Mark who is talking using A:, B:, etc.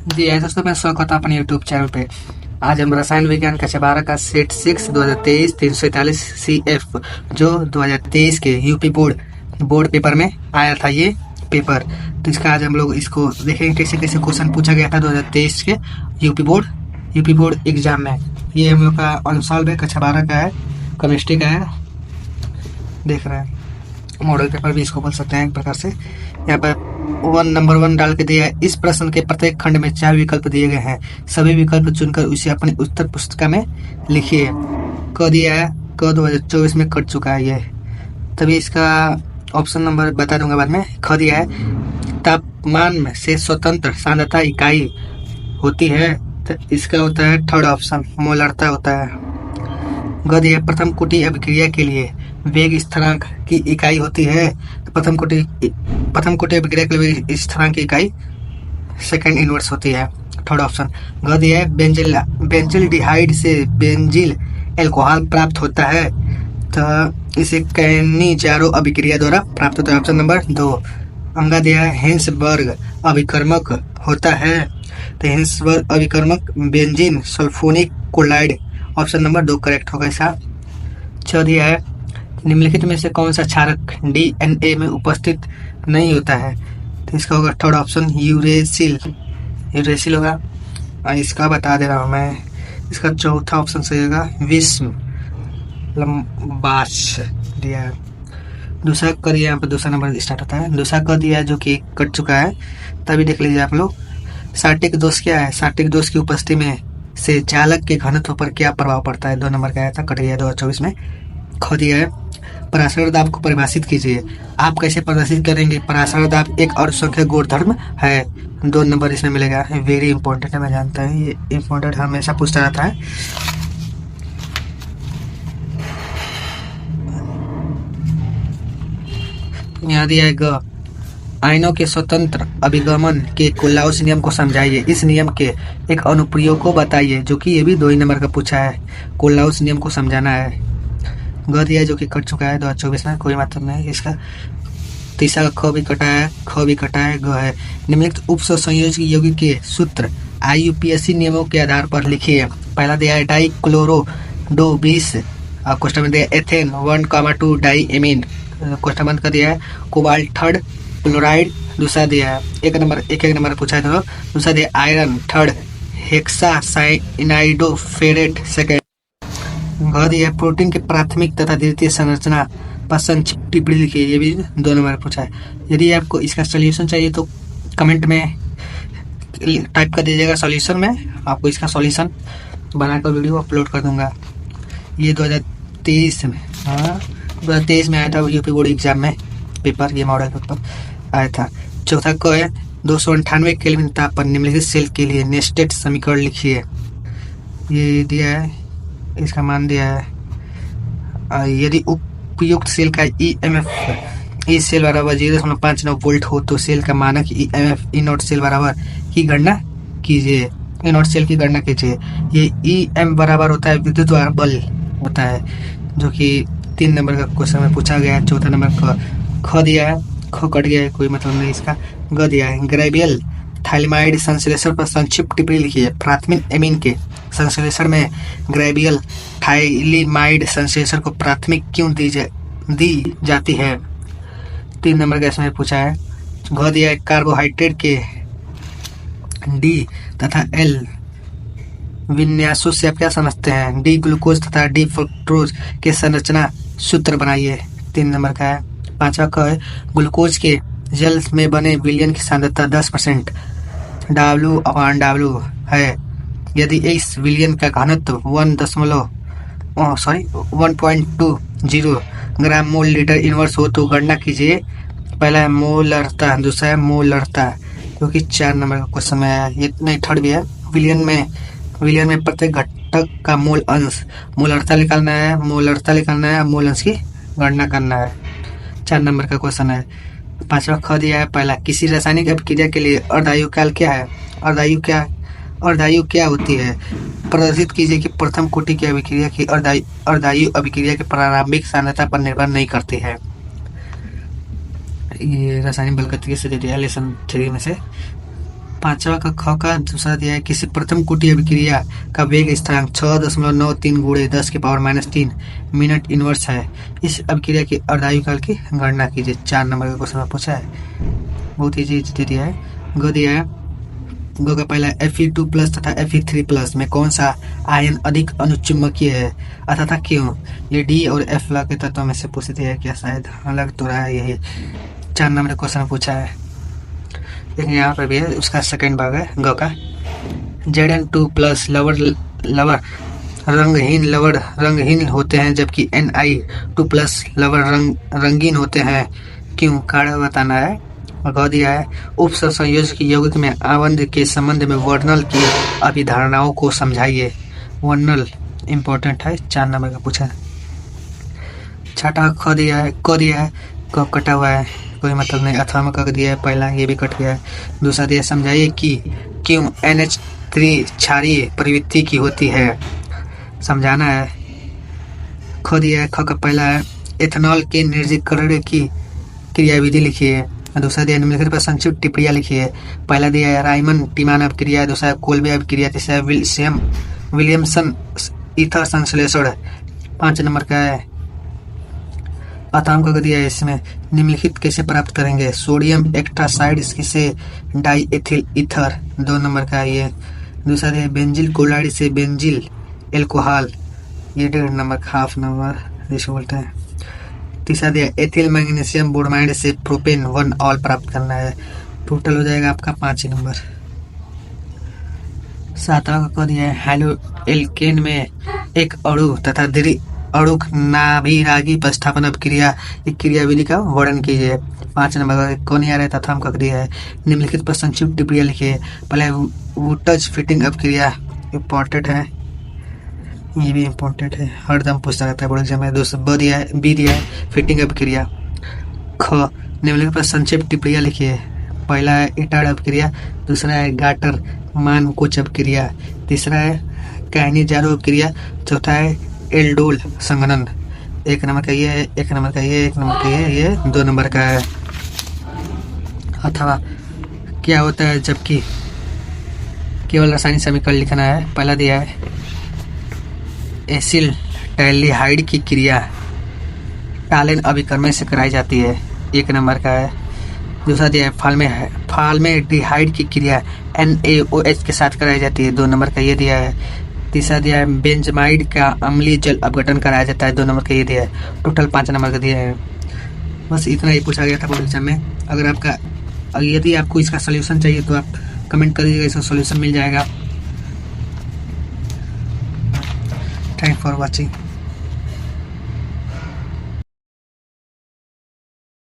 A: जी है दोस्तों, मैं स्वागत है अपने यूट्यूब चैनल पे। आज हम रसायन विज्ञान कक्षा 12 का सेट 6 2023 341 CF जो 2023 के यूपी बोर्ड पेपर में आया था ये पेपर। तो इसका आज हम लोग इसको देखेंगे कैसे कैसे क्वेश्चन पूछा गया था 2023 के यूपी बोर्ड एग्जाम में। ये हम लोग का अनसॉल्व है, कक्षा 12 का है, केमिस्ट्री का है। देख रहे हैं, मॉडल पेपर भी इसको बोल सकते हैं एक प्रकार से। यहाँ पर नंबर 1 डाल के दिया है। इस प्रश्न के प्रत्येक खंड में 4 विकल्प दिए गए हैं। सभी विकल्प चुनकर उसे अपनी उत्तर पुस्तिका में लिखिए। क दिया है, क 2024 में कट चुका है ये, तभी इसका ऑप्शन नंबर बता दूंगा बाद में। ख दिया है, तापमान में से स्वतंत्र सांद्रता इकाई होती है, तो इसका होता है थर्ड ऑप्शन, मोलरता होता है। ग दिया, प्रथम कोटि अभिक्रिया के लिए वेग स्थिरांक की इकाई होती है, तो प्रथम कोटि अभिक्रिया के लिए वेग स्थिरांक की इकाई सेकंड इनवर्स होती है, थर्ड ऑप्शन। ग दिया है, बेंजिल्डिहाइड से बेंजिल एल्कोहल प्राप्त होता है, तो इसे कैनिजारो अभिक्रिया द्वारा प्राप्त होता है, ऑप्शन नंबर 2। अंगा दिया है, हेंसबर्ग अभिकर्मक होता है, तो हेंसबर्ग अभिकर्मक benzene sulphonic chloride, option number 2 correct होगा इसका। छ दिया है, निम्नलिखित में से कौन सा क्षारक DNA में उपस्थित नहीं होता है, तो इसका होगा थर्ड ऑप्शन, यूरेसिल होगा। इसका बता दे रहा हूँ मैं, इसका चौथा ऑप्शन सही होगा, विषम लंबाश दिया है। दूसरा कर दिया, यहाँ पर दूसरा नंबर स्टार्ट होता है। दूसरा कर दिया जो कि कट चुका है, तभी देख लीजिए आप लोग। सार्टिक दोष क्या है? सार्टिक दोष की उपस्थिति में से चालक के घनत्व पर क्या प्रभाव पड़ता है? 2 नंबर का आया था, कट गया 2024 में। ख दिया है, पराशर दाब को परिभाषित कीजिए। आप कैसे परिभाषित करेंगे? पराशर दाब एक और संख्या गुणधर्म है, 2 नंबर इसमें मिलेगा। वेरी इंपॉर्टेंट है, मैं जानता हूँ ये इंपॉर्टेंट हमेशा पूछता रहता है। यहाँ दिया है ग, आयनों के स्वतंत्र अभिगमन के कोल्लाउस नियम को समझाइए। इस नियम के एक अनुप्रयोग को बताइए, जो कि ये भी 2 ही नंबर का पूछा है। कोल्लाउस नियम को समझाना है। ग दिया जो कि कट चुका है 2024 में, कोई मतलब नहीं इसका। तीसरा का ख भी कटा है, ख भी कटा है, ग है। निम्नलिखित उप संयोजक यौगिक के सूत्र IUPAC नियमों के आधार पर लिखिए। पहला दिया है डाई क्लोरो डो 20, क्वेश्चन में दिया एथेन 1,2 डाई एमीन, क्वेश्चन बंद कर दिया है। कोबाल्ट थर्ड क्लोराइड दूसरा दिया है, एक नंबर पूछा है तो। दूसरा दिया iron third hexa cyanido ferrate second. घ दिया प्रोटीन के प्राथमिक तथा द्वितीय संरचना पर संक्षिप्त टिप्पणी लिखिए, ये भी 2 नंबर पूछा है। यदि आपको इसका सॉल्यूशन चाहिए तो कमेंट में टाइप कर दीजिएगा सॉल्यूशन में, आपको इसका सॉल्यूशन बनाकर वीडियो अपलोड कर दूंगा। ये 2023 में, हाँ 2023 में आया था यूपी बोर्ड एग्जाम में पेपर, ये मॉडल पेपर आया था। चौथा क है, 298 केल्विन ताप पर निम्नलिखित सेल के लिए नेस्टेड समीकरण लिखिए। ये दिया है, इसका मान दिया है। यदि उपयुक्त सेल का EMF इस सेल बराबर 0.59 वोल्ट हो तो सेल का मानक EMF E नॉट सेल बराबर की गणना कीजिए। E नॉट सेल की गणना कीजिए। ये EM बराबर होता है विद्युत बल होता है, जो कि 3 नंबर का क्वेश्चन में पूछा गया है। चौथा नंबर ख दिया है, ख कट गया है, कोई मतलब नहीं इसका। ग दिया है, ग्रेबियल थाइलमाइड संश्लेषण पर संक्षिप्त टिप्पणी लिखिए। प्राथमिक एमीन के संश्लेषण में ग्रेबियल थाइलिमाइड संश्लेषण को प्राथमिक क्यों दी जाती है? 3 नंबर का इसमें पूछा है। घ दिया है, कार्बोहाइड्रेट के D तथा L विन्यासों से आप क्या समझते हैं? D ग्लूकोज तथा D फ्रुक्टोज के संरचना सूत्र बनाइए, 3 नंबर का है। 5वां क है, ग्लूकोज के जल में बने विलयन की सांद्रता 10% W/W है। यदि इस विलयन का घनत्व 1.20 ग्राम मोल लीटर इनवर्स हो तो गणना कीजिए। पहला है मोलरता, दूसरा है मोलरता, क्योंकि 4 नंबर का क्वेश्चन में आया। ये नहीं, थर्ड भी है। विलयन में प्रत्येक घटक का मोल अंश मोलरता निकालना है, मोल अंश की गणना करना है। 4 नंबर का क्वेश्चन है। 5वां ख दिया है, पहला किसी रासायनिक अभिक्रिया के लिए अर्धायु काल क्या है? अर्धायु क्या होती है? प्रदर्शित कीजिए कि प्रथम कोटि की अभिक्रिया की अर्धायु अभिक्रिया की प्रारंभिक सांद्रता पर निर्भर नहीं करती है। ये रासायनिक बल गतिकी से दे दिया लेसन 3 में से। पांचवा का ख का दूसरा दिया है किसी प्रथम कोटि अभिक्रिया का वेग स्थिरांक 6.93 गुणे 10⁻³ मिनट इनवर्स है। इस अभिक्रिया की अर्धायु काल की गणना कीजिए। 4 नंबर का क्वेश्चन पूछा है, बहुत ईजी दे दिया है। ग दिया है, ग का पहला Fe2+ तथा Fe3+ में कौन सा आयन अधिक अनुचुंबकीय है अथवा क्यों? ये डी और एफ के तत्वों में से पूछ दिया है, क्या शायद अलग तो रहा है यही। 4 नंबर का क्वेश्चन पूछा है। लेकिन यहाँ पर भी है, उसका सेकंड भाग है ग का Zn2+ लवण रंगहीन होते हैं जबकि Ni2+ लवण रंगीन होते हैं, क्यों? कारण बताना है। और कह दिया है उपसर्ग संयोजक यौगिक में आबंध के संबंध में वर्णल की अभिधारणाओं को समझाइए। वर्णल इंपॉर्टेंट है, 4 नंबर का पूछा है। छठा ख दिया है, क दिया है, क कटा हुआ है, कोई मतलब नहीं। अथवा में क दिया है, पहला ये भी कट गया है। दूसरा दिया समझाइए कि क्यों NH3 क्षारीय प्रवृत्ति की होती है, समझाना है। ख दिया है, ख का पहला है एथेनॉल के निर्जलीकरण की क्रियाविधि लिखिए। दूसरा दिया निम्नलिखित पर संक्षिप्त टिप्पणियां लिखिए। पहला दिया है रायमन टीमान अभिक्रिया, दूसरा कोल्बे अभिक्रिया, तीसरा विलियमसन ईथर संश्लेषण। 5 नंबर का है अथाम का दिया है, इसमें निम्नलिखित कैसे प्राप्त करेंगे? सोडियम एक्ट्रासाइड से डाईएथिल ईथर। 2 नंबर का है ये। दूसरा दिया बेंजिल क्लोराइड से बेंजिल एल्कोहल, ये 1.5 नंबर का, हाफ नंबर जिसे बोलते हैं। तीसरा दिया एथिल मैग्नीशियम ब्रोमाइड से प्रोपेन 1 ऑल प्राप्त करना है। टोटल हो जाएगा आपका 5 नंबर। 7वां का दिया है हैलो एल्केन में एक अणु तथा द्वि अणु नाभिरागी प्रतिस्थापन अभिक्रिया क्रियाविधि का वर्णन कीजिए। 5 नंबर का कौन आ रहा है तथा हमका दिया है निम्नलिखित पर संक्षिप्त टिप्पणियां लिखिए। पहले वुटज फिटिंग अभिक्रिया इम्पोर्टेंट है, ये भी इम्पोर्टेंट है, हरदम पूछता रहता है बोर्ड एग्जाम में। दूसरा बी दिया है फिटिंग अभिक्रिया। ख निम्नलिखित पर संक्षिप्त टिप्पणियां लिखिए। पहला है इटाड अभिक्रिया, दूसरा है गाटर मान कुछ अभिक्रिया, तीसरा है कैनिजारो अभिक्रिया, चौथा है एल्डोल संघनन। 1 नंबर का ये है, 1 नंबर का ये, 1 नंबर का ये 2 नंबर का है। अथवा क्या होता है जबकि केवल रासायनिक समीकरण लिखना है। पहला दिया है एसिलटैल्डिहाइड की क्रिया टालेन अभिक्रमण से कराई जाती है, 1 नंबर का है। दूसरा दिया है फॉर्मेल्डिहाइड की क्रिया NaOH के साथ कराई जाती है, 2 नंबर का ये दिया है। तीसरा दिया है बेंजमाइड का अम्लीय जल अपघटन कराया जाता है, 2 नंबर का ये दिया है। टोटल 5 नंबर का दिया है। बस इतना ही पूछा गया था बोर्ड एग्जाम में। यदि आपको इसका सोल्यूशन चाहिए तो आप कमेंट कर दीजिएगा, इसका सोल्यूशन मिल जाएगा। Thank for watching.